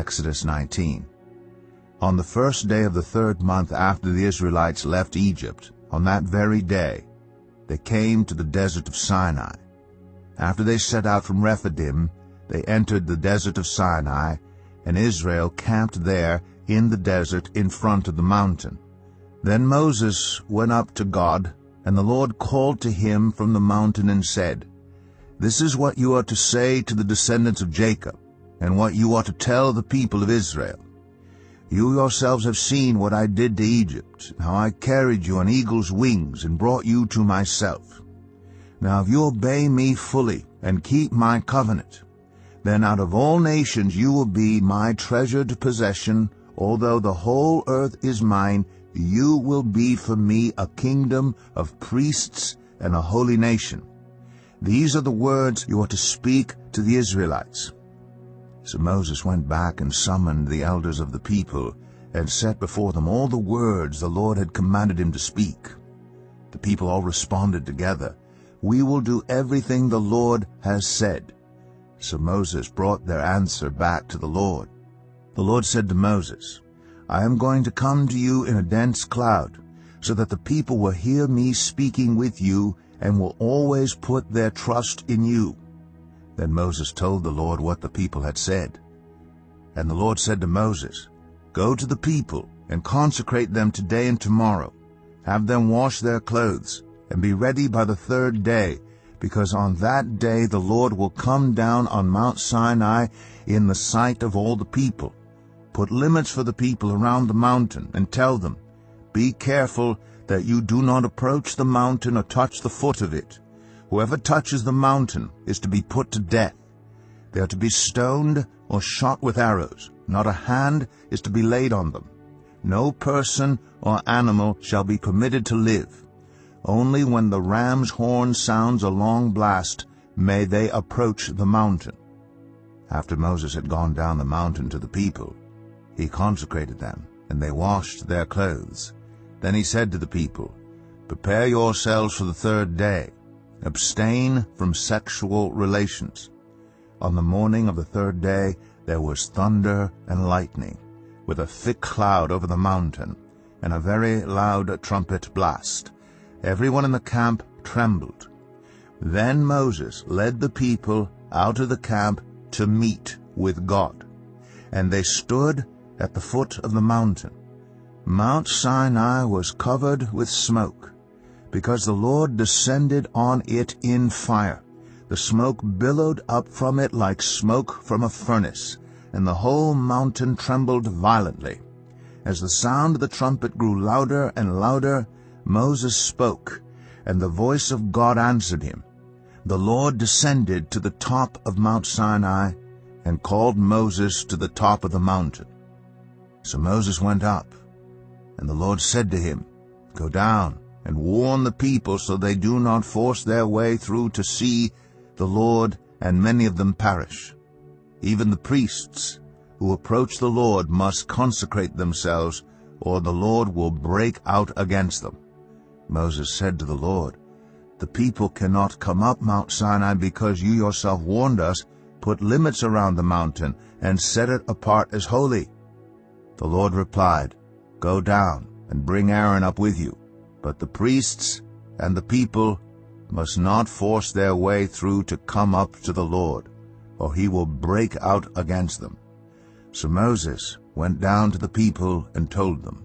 Exodus 19. On the first day of the 3rd month after the Israelites left Egypt, on that very day, they came to the desert of Sinai. After they set out from Rephidim, they entered the desert of Sinai, and Israel camped there in the desert in front of the mountain. Then Moses went up to God, and the Lord called to him from the mountain and said, "This is what you are to say to the descendants of Jacob, and what you are to tell the people of Israel. You yourselves have seen what I did to Egypt, how I carried you on eagle's wings and brought you to myself. Now if you obey me fully and keep my covenant, then out of all nations you will be my treasured possession. Although the whole earth is mine, you will be for me a kingdom of priests and a holy nation. These are the words you are to speak to the Israelites." So Moses went back and summoned the elders of the people and set before them all the words the Lord had commanded him to speak. The people all responded together, "We will do everything the Lord has said." So Moses brought their answer back to the Lord. The Lord said to Moses, "I am going to come to you in a dense cloud, so that the people will hear me speaking with you and will always put their trust in you." Then Moses told the Lord what the people had said. And the Lord said to Moses, "Go to the people and consecrate them today and tomorrow. Have them wash their clothes and be ready by the 3rd day, because on that day the Lord will come down on Mount Sinai in the sight of all the people. Put limits for the people around the mountain and tell them, 'Be careful that you do not approach the mountain or touch the foot of it. Whoever touches the mountain is to be put to death. They are to be stoned or shot with arrows. Not a hand is to be laid on them. No person or animal shall be permitted to live. Only when the ram's horn sounds a long blast may they approach the mountain." After Moses had gone down the mountain to the people, he consecrated them, and they washed their clothes. Then he said to the people, "Prepare yourselves for the 3rd day. Abstain from sexual relations." On the morning of the 3rd day there was thunder and lightning, with a thick cloud over the mountain, and a very loud trumpet blast. Everyone in the camp trembled. Then Moses led the people out of the camp to meet with God, and they stood at the foot of the mountain. Mount Sinai was covered with smoke, because the Lord descended on it in fire. The smoke billowed up from it like smoke from a furnace, and the whole mountain trembled violently. As the sound of the trumpet grew louder and louder, Moses spoke, and the voice of God answered him. The Lord descended to the top of Mount Sinai and called Moses to the top of the mountain. So Moses went up, and the Lord said to him, "Go down and warn the people so they do not force their way through to see the Lord, and many of them perish. Even the priests who approach the Lord must consecrate themselves, or the Lord will break out against them." Moses said to the Lord, "The people cannot come up Mount Sinai because you yourself warned us. Put limits around the mountain and set it apart as holy." The Lord replied, "Go down and bring Aaron up with you. But the priests and the people must not force their way through to come up to the Lord, or he will break out against them." So Moses went down to the people and told them,